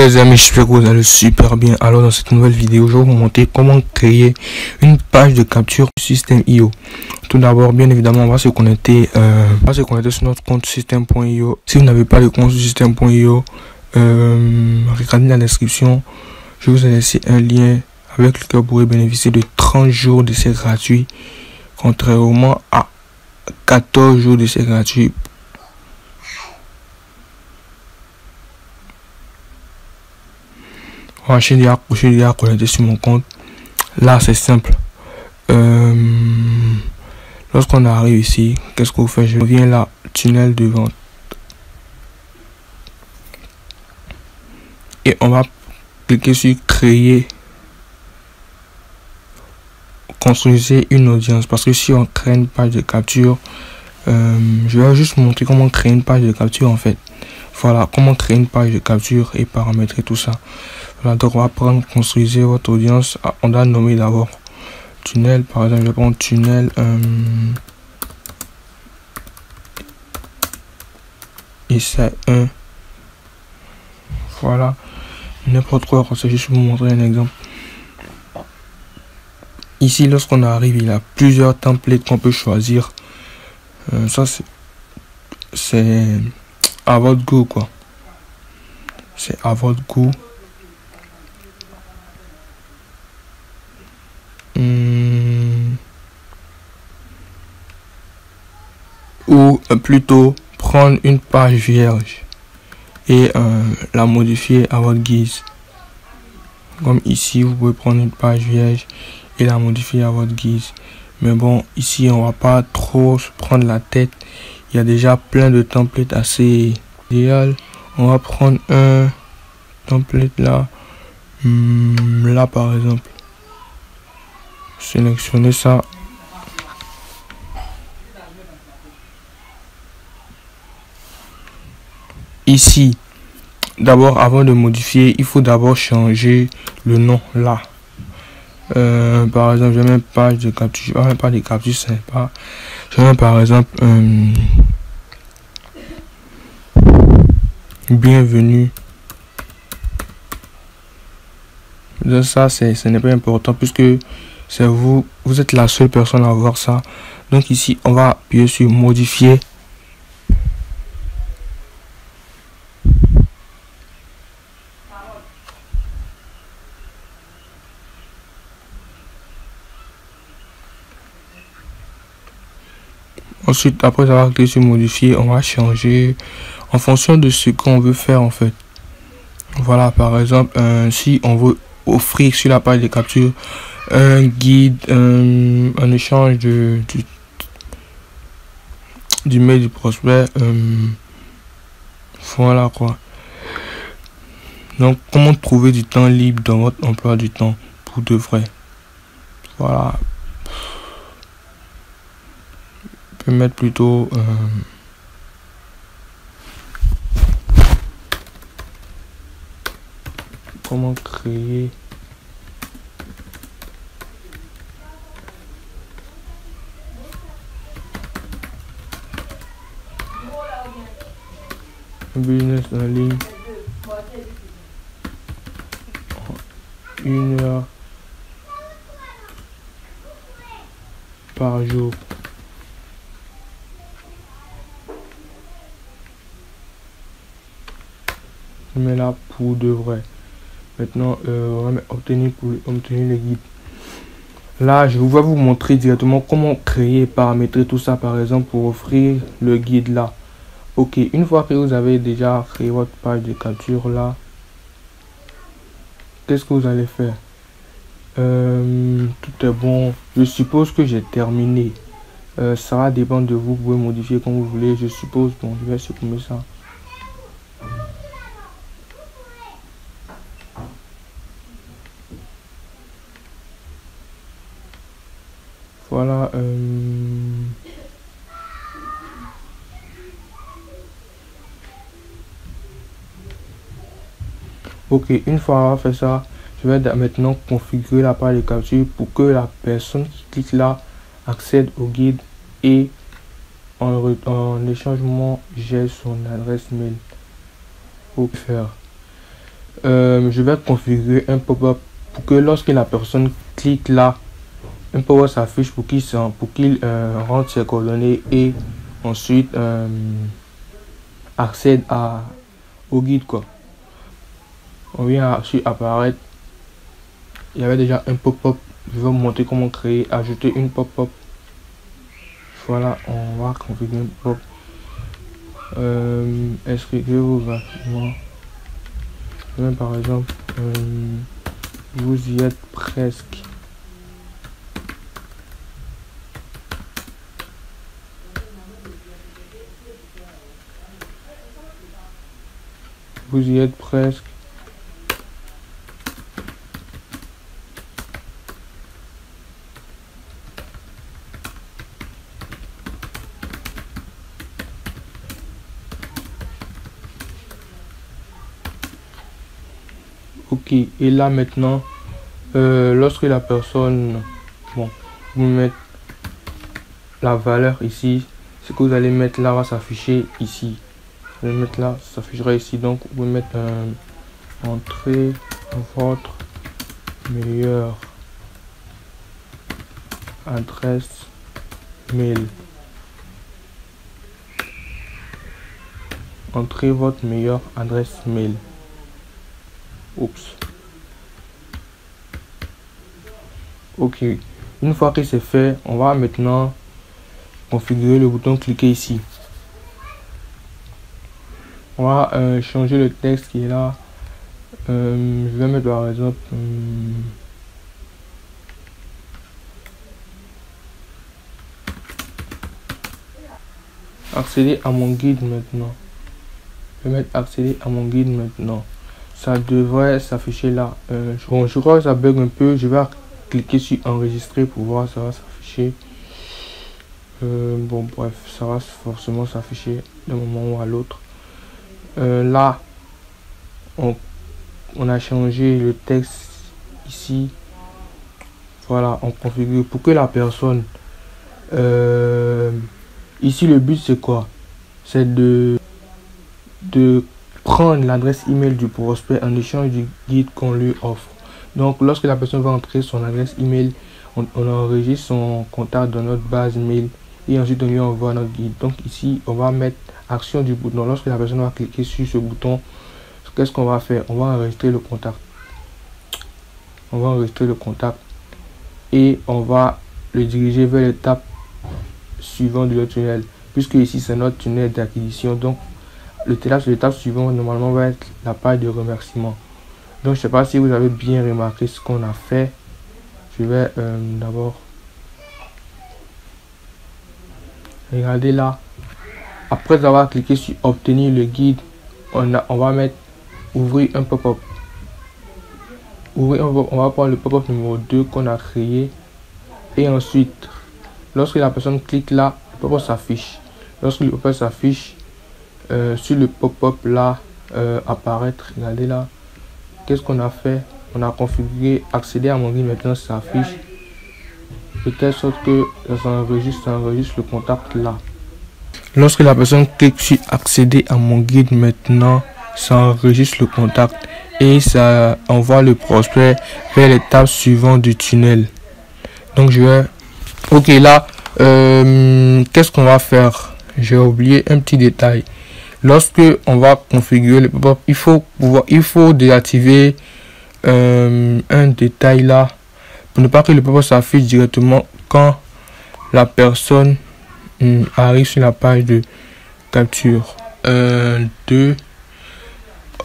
Les amis, j'espère que vous allez super bien. Alors dans cette nouvelle vidéo, je vais vous montrer comment créer une page de capture Systeme.io. Tout d'abord, bien évidemment, on va se connecter sur notre compte Systeme.io. Si vous n'avez pas de compte Systeme.io, regardez la description. Je vous ai laissé un lien avec lequel vous pourrez bénéficier de 30 jours d'essai gratuit, contrairement à 14 jours d'essai gratuit. Je suis déjà connecté sur mon compte. Là, c'est simple. Lorsqu'on arrive ici, qu'est-ce qu'on fait? Je viens là, tunnel de vente. Et on va cliquer sur créer. Construisez une audience. Parce que si on crée une page de capture, je vais juste vous montrer comment créer une page de capture en fait. Voilà, comment créer une page de capture et paramétrer tout ça. Voilà, donc on va prendre construisez votre audience. On doit nommer d'abord tunnel. Par exemple, je vais prendre tunnel et c'est un. Voilà, n'importe quoi. C'est juste pour vous montrer un exemple. Ici, lorsqu'on arrive, il y a plusieurs templates qu'on peut choisir. Ça, c'est à votre goût, quoi. C'est à votre goût. Ou plutôt prendre une page vierge et la modifier à votre guise. Comme ici, vous pouvez prendre une page vierge et la modifier à votre guise. Mais bon, ici, on va pas trop se prendre la tête. Il y a déjà plein de templates assez idéal. On va prendre un template là. Là, par exemple. Sélectionnez ça. Ici, d'abord, avant de modifier, il faut d'abord changer le nom là. Par exemple, je mets une page de capture. Je ne mets pas de capture sympa. Je mets par exemple bienvenue. Donc ça, ce n'est pas important puisque c'est vous êtes la seule personne à voir ça. Donc ici, on va appuyer sur modifier. Ensuite, après avoir cliqué sur modifier, on va changer en fonction de ce qu'on veut faire en fait. Voilà, par exemple, si on veut offrir sur la page de capture un guide, un échange du mail du prospect, voilà quoi. Donc, comment trouver du temps libre dans votre emploi du temps pour de vrai? Voilà. Je peux mettre plutôt comment créer un business en ligne 1 heure par jour. Je mets là pour de vrai. Maintenant, on va obtenir les guides. Là, je vais vous montrer directement comment créer et paramétrer tout ça, par exemple, pour offrir le guide là. Ok, une fois que vous avez déjà créé votre page de capture là, qu'est-ce que vous allez faire? Tout est bon. Je suppose que j'ai terminé. Ça va dépendre de vous. Vous pouvez modifier comme vous voulez. Je suppose. Bon, je vais supprimer ça. Voilà. Ok, une fois avoir fait ça, je vais maintenant configurer la page de capture pour que la personne qui clique là accède au guide et en échangement j'ai son adresse mail pour faire. je vais configurer un pop-up pour que lorsque la personne clique là, un pop-up s'affiche pour qu'il rentre ses coordonnées et ensuite accède au guide quoi. On vient sur apparaître. Il y avait déjà un pop-up. Je vais vous montrer comment créer, ajouter une pop-up. Voilà, on va configurer un pop-up. Inscrivez-vous gratuitement. Même par exemple, vous y êtes presque. Vous y êtes presque. Ok, et là maintenant, lorsque la personne, bon, vous mettez la valeur ici, ce que vous allez mettre là va s'afficher ici. Vous allez mettre là, ça s'affichera ici. Donc vous pouvez mettre entrée votre meilleure adresse mail. Entrez votre meilleure adresse mail. Oups. Ok. Une fois que c'est fait, on va maintenant configurer le bouton cliquer ici. On va changer le texte qui est là. Je vais mettre par exemple accéder à mon guide maintenant. Je vais mettre accéder à mon guide maintenant. Ça devrait s'afficher là. Je crois que ça bug un peu. Je vais cliquer sur enregistrer pour voir ça va s'afficher. Bon bref, ça va forcément s'afficher d'un moment ou à l'autre. Là, on a changé le texte ici. Voilà, on configure pour que la personne... ici, le but c'est quoi? C'est de prendre l'adresse email du prospect en échange du guide qu'on lui offre. Donc lorsque la personne va entrer son adresse email, on enregistre son contact dans notre base mail et ensuite on lui envoie notre guide. Donc ici on va mettre action du bouton. Lorsque la personne va cliquer sur ce bouton, qu'est-ce qu'on va faire? On va enregistrer le contact. On va enregistrer le contact et on va le diriger vers l'étape suivante du tunnel, puisque ici c'est notre tunnel d'acquisition. Donc l'étape suivante normalement va être la page de remerciement. Donc je sais pas si vous avez bien remarqué ce qu'on a fait. Je vais d'abord regarder là. Après avoir cliqué sur obtenir le guide, on va mettre ouvrir un pop-up. On va prendre le pop-up numéro 2 qu'on a créé et ensuite lorsque la personne clique là, le pop-up s'affiche. Lorsque le pop-up s'affiche, sur le pop-up là apparaître, regardez là, qu'est-ce qu'on a fait? On a configuré accéder à mon guide. Maintenant ça s'affiche de telle sorte que ça enregistre le contact là. Lorsque la personne clique sur accéder à mon guide, maintenant ça enregistre le contact et ça envoie le prospect vers l'étape suivante du tunnel. Donc je vais ok là, qu'est-ce qu'on va faire? J'ai oublié un petit détail. Lorsque on va configurer le pop-up, il faut désactiver un détail là pour ne pas que le pop-up s'affiche directement quand la personne arrive sur la page de capture.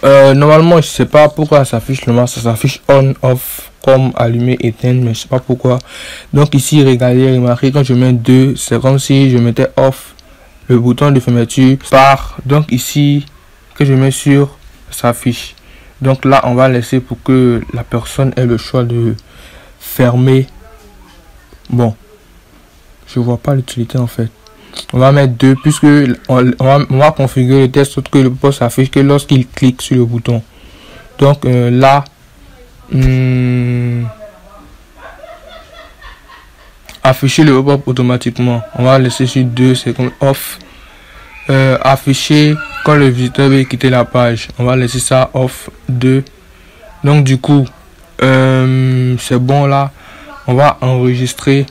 Normalement je sais pas pourquoi ça s'affiche le ça s'affiche on off comme allumé éteindre, mais je sais pas pourquoi. Donc ici regardez, remarquez, quand je mets 2 c'est comme si je mettais off, le bouton de fermeture part. Donc ici que je mets sur, ça s'affiche. Donc là on va laisser pour que la personne ait le choix de fermer. Bon, je vois pas l'utilité en fait. On va mettre 2 puisque on va configurer le test que le pop-up s'affiche que lorsqu'il clique sur le bouton. Donc là afficher le pop-up automatiquement, on va laisser sur 2, c'est comme off. Afficher quand le visiteur veut quitter la page, on va laisser ça off 2. Donc du coup, c'est bon là. On va enregistrer.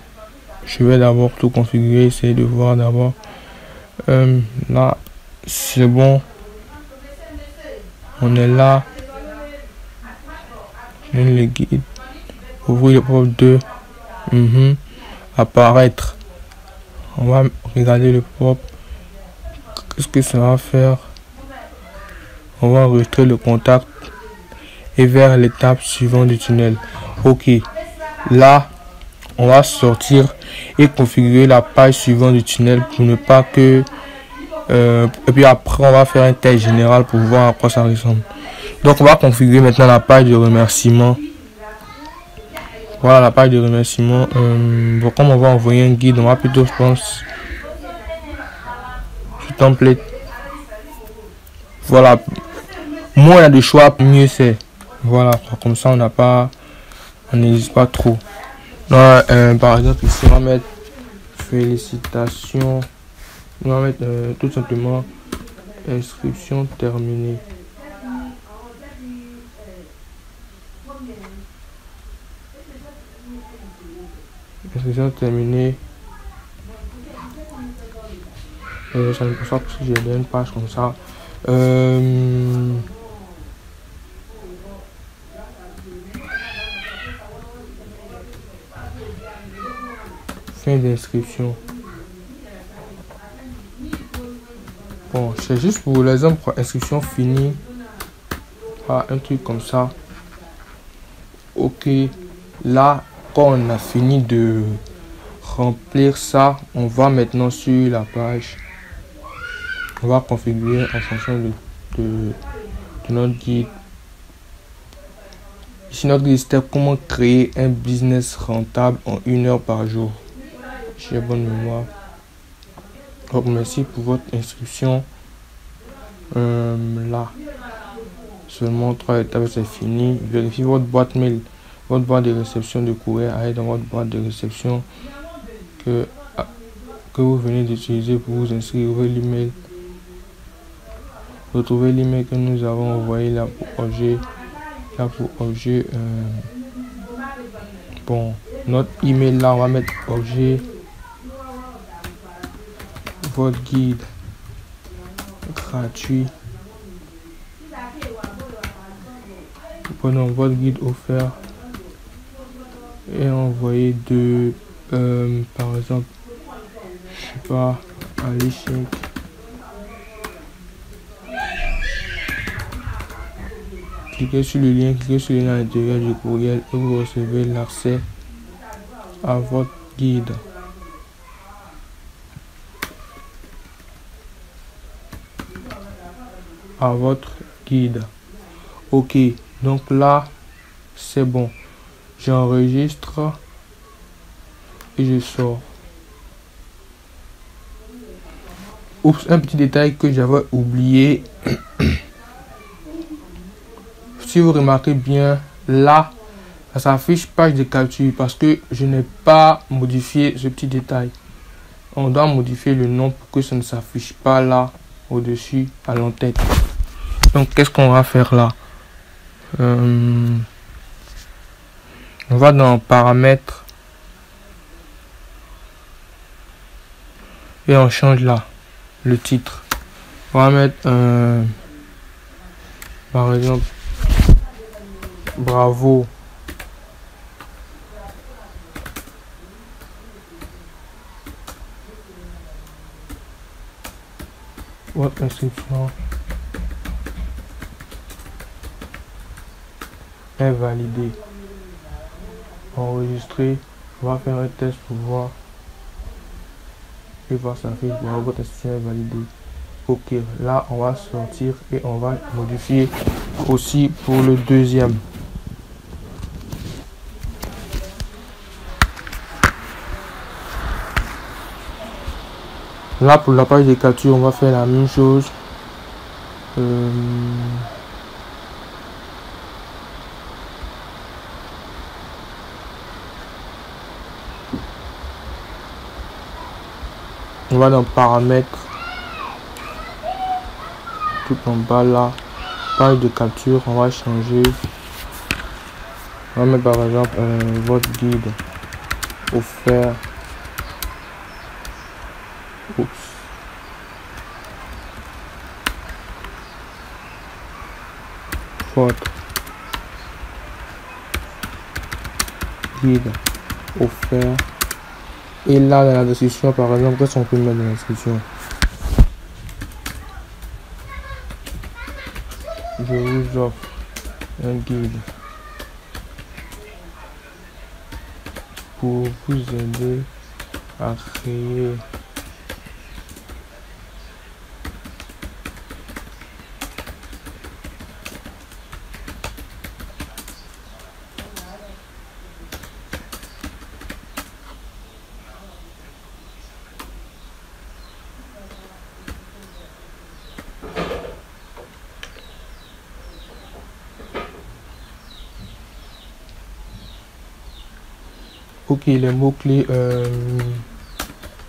Je vais d'abord tout configurer, essayer de voir d'abord. Là, c'est bon. On est là. Le guide. Ouvrir le pop 2. Apparaître. On va regarder le pop. Qu'est-ce que ça va faire? On va enregistrer le contact et vers l'étape suivante du tunnel. Ok. Là, on va sortir et configurer la page suivante du tunnel pour ne pas que... et puis après, on va faire un test général pour voir à quoi ça ressemble. Donc, on va configurer maintenant la page de remerciement. Voilà la page de remerciement. Bon, comme on va envoyer un guide, on va plutôt, je pense, sur template. Voilà. Moins il y a de choix, mieux c'est. Voilà, comme ça on n'hésite pas trop. Là, par exemple, ici, on va mettre félicitations. On va mettre tout simplement inscription terminée. Inscription terminée. Ça ne peut pas que j'ai une page comme ça. Fin d'inscription. Bon, c'est juste pour l'exemple, inscription finie. Ah, un truc comme ça. Ok. Là, quand on a fini de remplir ça, on va maintenant sur la page. On va configurer en fonction de notre guide. Ici, notre guide, c'était comment créer un business rentable en 1 heure par jour. J'ai bonne mémoire. Donc, merci pour votre inscription. Là, seulement 3 étapes, c'est fini. Vérifiez votre boîte mail, votre boîte de réception de courrier. Allez dans votre boîte de réception que vous venez d'utiliser pour vous inscrire. Ouvrez l'email. Retrouvez l'email que nous avons envoyé là pour objet. Là pour objet. Bon, notre email là, on va mettre objet. Votre guide gratuit. Prenons votre guide offert et envoyez de par exemple, je sais pas, à l'échec. Cliquez sur le lien, cliquez sur le lien à l'intérieur du courriel et vous recevez l'accès à votre guide. À votre guide. Ok, donc là c'est bon. J'enregistre et je sors. Oups, un petit détail que j'avais oublié. Si vous remarquez bien, là, ça s'affiche page de capture parce que je n'ai pas modifié ce petit détail. On doit modifier le nom pour que ça ne s'affiche pas là, au-dessus, à l'entête. Donc, qu'est-ce qu'on va faire là? On va dans paramètres et on change là le titre. On va mettre par exemple bravo votre inscription est validée. Enregistrer. On va faire un test pour voir et voir ça fait. Votre inscription est validée. Ok, là on va sortir et on va modifier aussi pour le deuxième. Là pour la page de capture, on va faire la même chose. On va dans paramètres, tout en bas là, page de capture, on va changer On va mettre par exemple votre guide offert. Oups. Votre guide offert. Et là dans la description par exemple, qu'est-ce qu'on peut mettre dans la description? Je vous offre un guide pour vous aider à créer ok, les mots-clés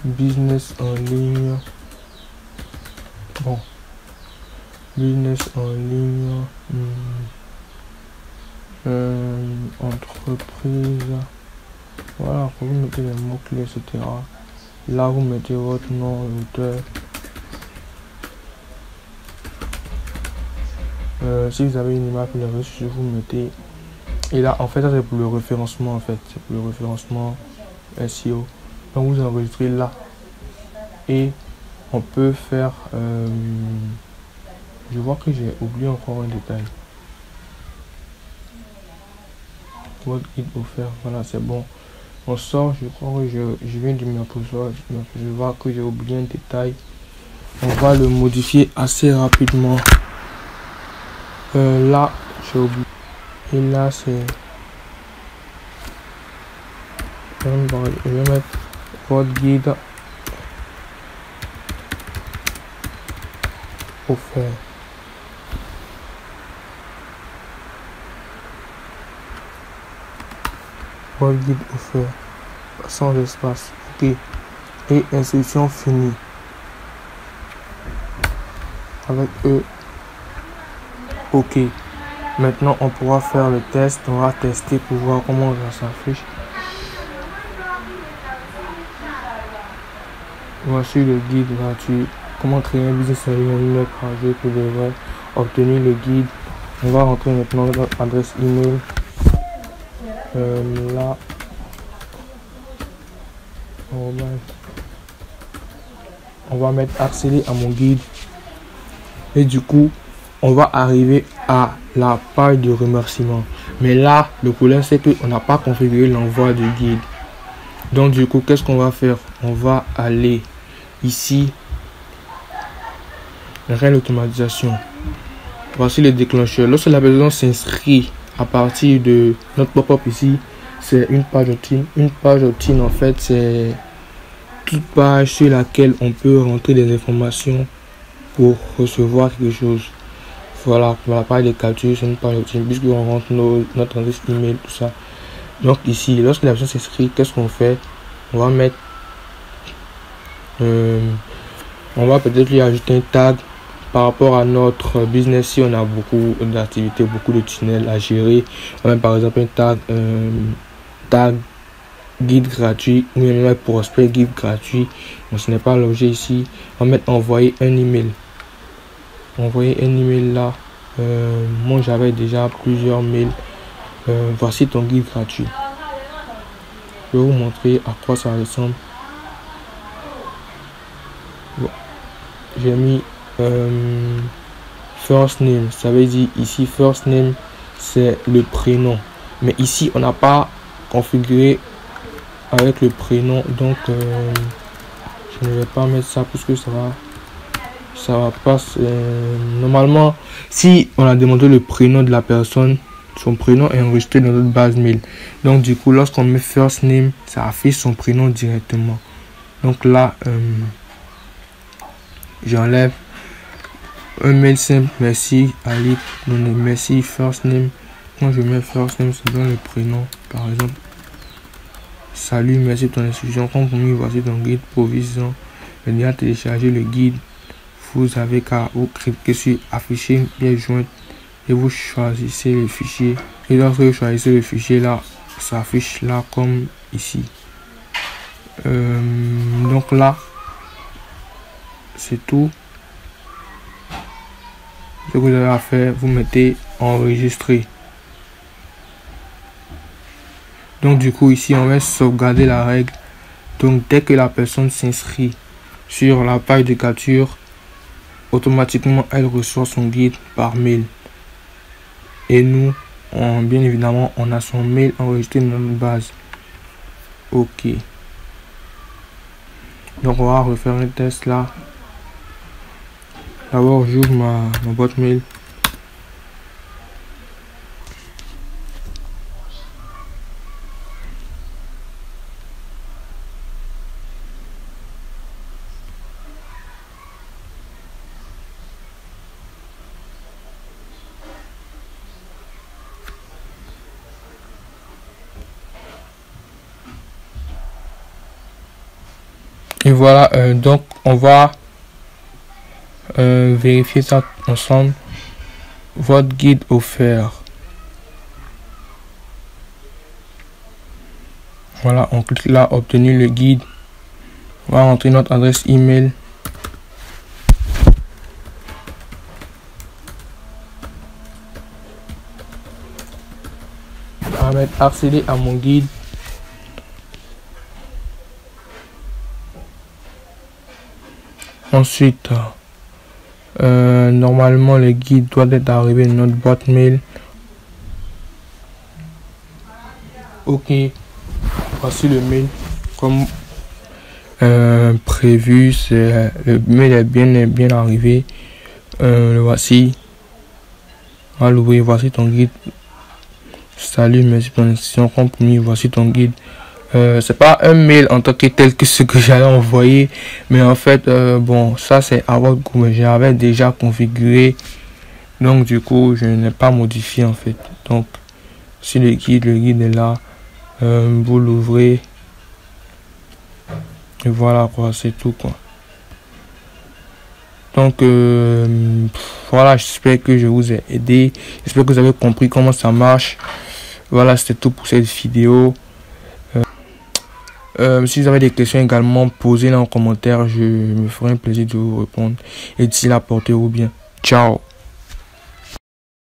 business en ligne. Bon, business en ligne, entreprise. Voilà, vous mettez les mots-clés, etc. Là, vous mettez votre nom, l'auteur. Si vous avez une image pour le reçu, vous mettez. Et là, en fait, ça c'est pour le référencement, en fait. C'est pour le référencement SEO. Donc, vous enregistrez là. Et on peut faire... je vois que j'ai oublié encore un détail. Votre guide offert. Voilà, c'est bon. On sort, je crois que je viens de m'apercevoir. Je vois que j'ai oublié un détail. On va le modifier assez rapidement. Là, j'ai oublié. Et là, c'est... Je vais mettre votre guide offert. Votre guide offert. Sans espace. Ok. Et instruction finie. Avec eux. Ok. Maintenant, on pourra faire le test. On va tester pour voir comment ça s'affiche. Voici le guide gratuit. Comment créer un business en ligne pour devoir obtenir le guide. On va rentrer maintenant notre adresse email. Là. On va mettre accéder à mon guide. Et du coup, on va arriver à la page de remerciement. Mais là, le problème c'est qu'on n'a pas configuré l'envoi du guide. Donc du coup, qu'est-ce qu'on va faire? On va aller ici, règle d'automatisation. Voici le déclencheur. Lorsque la personne s'inscrit à partir de notre pop-up ici, c'est une page opt-in. Une page opt-in, en fait, c'est toute page sur laquelle on peut rentrer des informations pour recevoir quelque chose. Voilà, pour la page des captures, c'est une page opt-in, puisqu'on rentre notre adresse email, tout ça. Donc ici, lorsque la personne s'inscrit, qu'est-ce qu'on fait? On va mettre on va peut-être lui ajouter un tag par rapport à notre business. Si on a beaucoup d'activités, beaucoup de tunnels à gérer, on va mettre par exemple un tag guide gratuit ou un prospect guide gratuit. Donc ce n'est pas l'objet ici. On va mettre envoyer un email. Envoyer un email là. Moi j'avais déjà plusieurs mails. Voici ton guide gratuit. Je vais vous montrer à quoi ça ressemble. J'ai mis first name, ça veut dire ici first name c'est le prénom, mais ici on n'a pas configuré avec le prénom, donc je ne vais pas mettre ça parce que ça va pas. Normalement, si on a demandé le prénom de la personne, son prénom est enregistré dans notre base mail, donc du coup lorsqu'on met first name, ça affiche son prénom directement. Donc là j'enlève un mail simple, merci Ali, merci first name. Quand je mets first name, c'est dans le prénom, par exemple. Salut, merci pour ton instruction. Compromis, voici ton guide provision. Venez à télécharger le guide. Vous avez qu'à vous cliquer sur afficher une pièce jointe et vous choisissez le fichier. Et lorsque vous choisissez le fichier là, ça affiche là comme ici. Donc là, c'est tout. Ce que vous avez à faire, vous mettez enregistrer. Donc du coup ici on va sauvegarder la règle. Donc dès que la personne s'inscrit sur la page de capture, automatiquement elle reçoit son guide par mail. Et nous, bien évidemment, on a son mail enregistré dans notre base. Ok. Donc on va refaire un test là. D'abord j'ouvre ma boîte mail. Et voilà, donc on va vérifier ça ensemble. Votre guide offert. Voilà, on clique là, obtenir le guide. On va rentrer notre adresse email. On va mettre accéder à mon guide. Ensuite, normalement le guide doit être arrivé dans notre boîte mail. Ok, voici le mail comme prévu. Le mail est bien arrivé. Le voici. On va l'ouvrir. Voici ton guide. Salut, merci pour l'inscription. Compromis. Voici ton guide. C'est pas un mail en tant que tel que ce que j'allais envoyer, mais en fait bon, ça c'est à votre goût, mais j'avais déjà configuré, donc du coup je n'ai pas modifié en fait. Donc si le guide est là, vous l'ouvrez et voilà quoi, c'est tout quoi. Donc voilà, j'espère que je vous ai aidé, j'espère que vous avez compris comment ça marche. Voilà, c'était tout pour cette vidéo. Si vous avez des questions également, posez-les en commentaire, je me ferai un plaisir de vous répondre. Et d'ici là, portez-vous bien. Ciao.